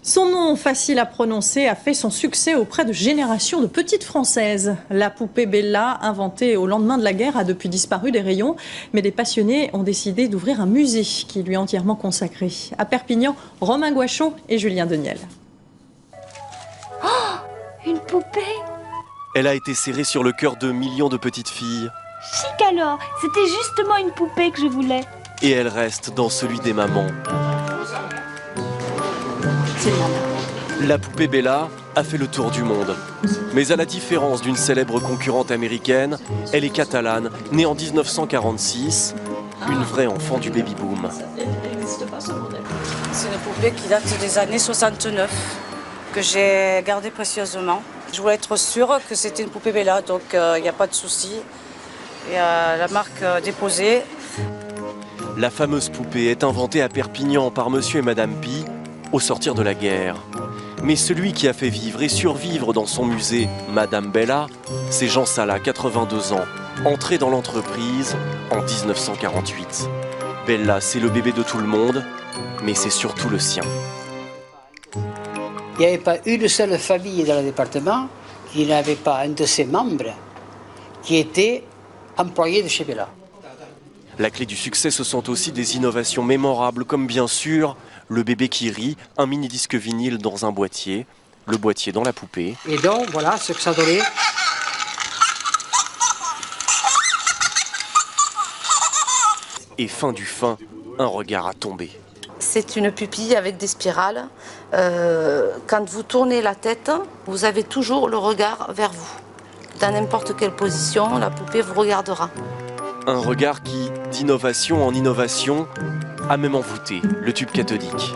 Son nom, facile à prononcer, a fait son succès auprès de générations de petites Françaises. La poupée Bella, inventée au lendemain de la guerre, a depuis disparu des rayons. Mais des passionnés ont décidé d'ouvrir un musée qui lui est entièrement consacré. À Perpignan, Romain Gouachon et Julien Deniel. Oh, une poupée? Elle a été serrée sur le cœur de millions de petites filles. Chic alors, c'était justement une poupée que je voulais. Et elle reste dans celui des mamans. C'est maman. La poupée Bella a fait le tour du monde. Mais à la différence d'une célèbre concurrente américaine, elle est catalane, née en 1946, une vraie enfant du baby-boom. C'est une poupée qui date des années 69, que j'ai gardée précieusement. Je voulais être sûre que c'était une poupée Bella, donc il n'y a pas de souci. Il y a la marque déposée. La fameuse poupée est inventée à Perpignan par monsieur et madame Pi au sortir de la guerre. Mais celui qui a fait vivre et survivre dans son musée Madame Bella, c'est Jean Sala, 82 ans, entré dans l'entreprise en 1948. Bella, c'est le bébé de tout le monde, mais c'est surtout le sien. Il n'y avait pas une seule famille dans le département qui n'avait pas un de ses membres qui était employé de chez Bella. La clé du succès, ce sont aussi des innovations mémorables, comme bien sûr le bébé qui rit, un mini-disque vinyle dans un boîtier, le boîtier dans la poupée. Et donc, voilà ce que ça donnait. Et fin du fin, un regard à tomber. C'est une pupille avec des spirales. Quand vous tournez la tête, vous avez toujours le regard vers vous. Dans n'importe quelle position, la poupée vous regardera. Un regard qui, d'innovation en innovation, a même envoûté le tube cathodique.